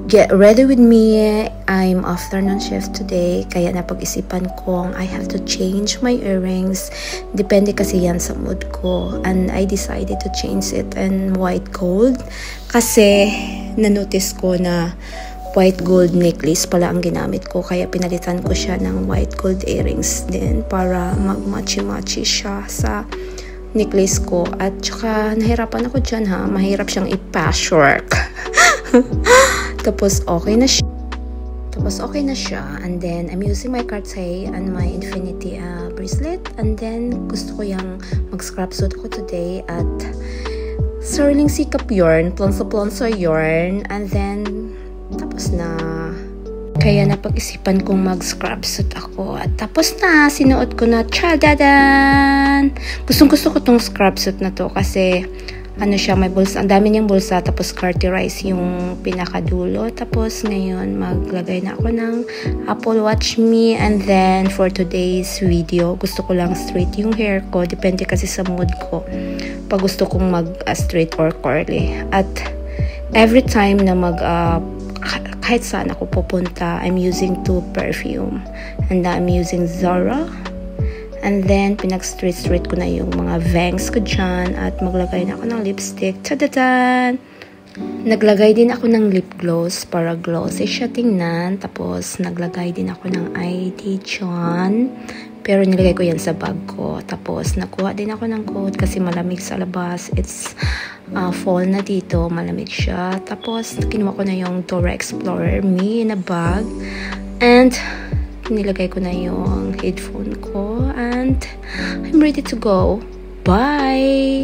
get ready with me. I'm afternoon shift today, kaya napag-isipan kong I have to change my earrings. Depende kasi yan sa mood ko. And I decided to change it in white gold kasi na-notice ko na white gold necklace pala ang ginamit ko, kaya pinalitan ko siya ng white gold earrings din para mag-matchy-matchy siya sa necklace ko. At saka nahirapan ako dyan ha, mahirap siyang i-patchwork. Tapos okay na siya. And then I'm using my Cartier and my Infinity bracelet. And then gusto ko yung mag-scrap suit ko today at Sterling Sikap yarn, plonso yarn. And then tapos na. Kaya napag-isipan kong mag-scrap suit ako. At tapos na, sinuot ko na. Chadadan! Gustong-gusto ko tong scrap suit na to kasi ano siya, may bulsa. Ang dami niyang bulsa. Tapos Cartierize yung pinakadulo. Tapos ngayon, maglagay na ako ng Apple Watch Me. And then, for today's video, gusto ko lang straight yung hair ko. Depende kasi sa mood ko. Pag gusto kong mag-straight or curly. At every time na kahit saan ako pupunta, I'm using two perfume. And I'm using Zara. And then, pinag-straight ko na yung mga bangs ko dyan. At maglagay na ako ng lipstick. Tadadan! Naglagay din ako ng lip gloss para glossy siya tingnan. Tapos, naglagay din ako ng ID dyan. Pero nilagay ko yan sa bag ko. Tapos, nakuha din ako ng coat kasi malamig sa labas. It's fall na dito. Malamig siya. Tapos, kinuha ko na yung Dora Explorer Me in a bag. And, nilagay ko na yung headphone ko. And, I'm ready to go. Bye!